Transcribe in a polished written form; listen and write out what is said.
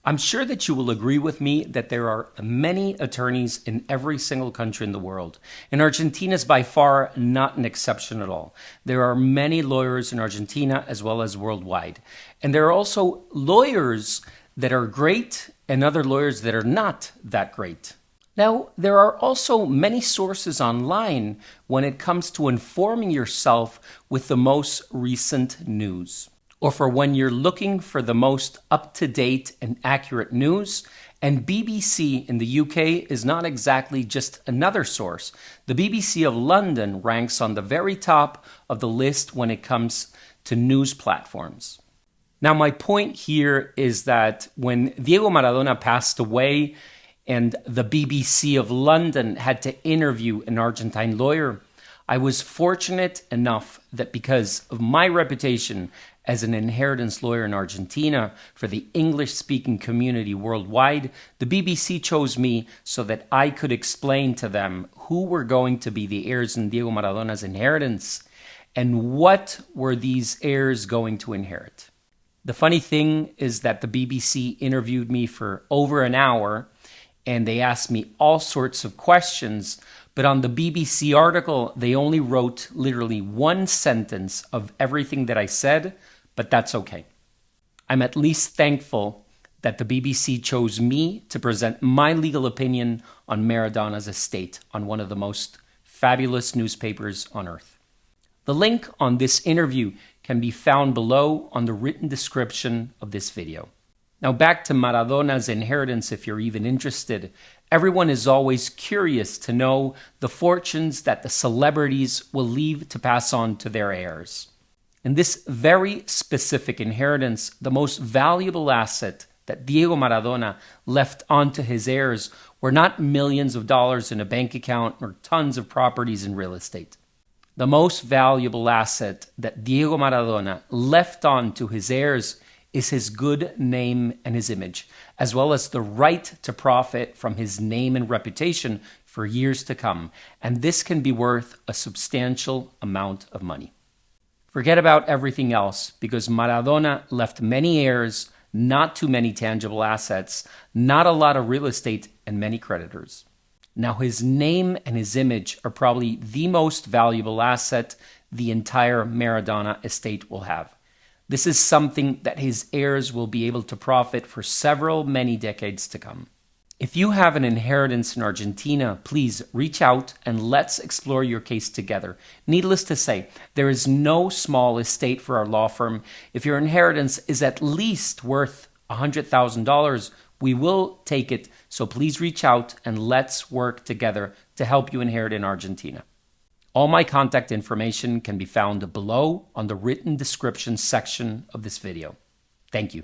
I'm sure that you will agree with me that there are many attorneys in every single country in the world. And Argentina is by far not an exception at all. There are many lawyers in Argentina as well as worldwide. And there are also lawyers that are great and other lawyers that are not that great. Now, there are also many sources online when it comes to informing yourself with the most recent news, or for when you're looking for the most up-to-date and accurate news. And BBC in the UK is not exactly just another source. The BBC of London ranks on the very top of the list when it comes to news platforms. Now, my point here is that when Diego Maradona passed away and the BBC of London had to interview an Argentine lawyer, I was fortunate enough that because of my reputation as an inheritance lawyer in Argentina for the English-speaking community worldwide, the BBC chose me so that I could explain to them who were going to be the heirs in Diego Maradona's inheritance and what were these heirs going to inherit. The funny thing is that the BBC interviewed me for over an hour and they asked me all sorts of questions, but on the BBC article, they only wrote literally one sentence of everything that I said, but that's okay. I'm at least thankful that the BBC chose me to present my legal opinion on Maradona's estate on one of the most fabulous newspapers on earth. The link on this interview can be found below on the written description of this video. Now back to Maradona's inheritance, if you're even interested. Everyone is always curious to know the fortunes that the celebrities will leave to pass on to their heirs. In this very specific inheritance, the most valuable asset that Diego Maradona left onto his heirs were not millions of dollars in a bank account or tons of properties in real estate. The most valuable asset that Diego Maradona left on to his heirs is his good name and his image, as well as the right to profit from his name and reputation for years to come. And this can be worth a substantial amount of money. Forget about everything else, because Maradona left many heirs, not too many tangible assets, not a lot of real estate, and many creditors. Now, his name and his image are probably the most valuable asset the entire Maradona estate will have. This is something that his heirs will be able to profit for many decades to come. If you have an inheritance in Argentina, please reach out and let's explore your case together. Needless to say, there is no small estate for our law firm. If your inheritance is at least worth $100,000, we will take it. So please reach out and let's work together to help you inherit in Argentina. All my contact information can be found below on the written description section of this video. Thank you.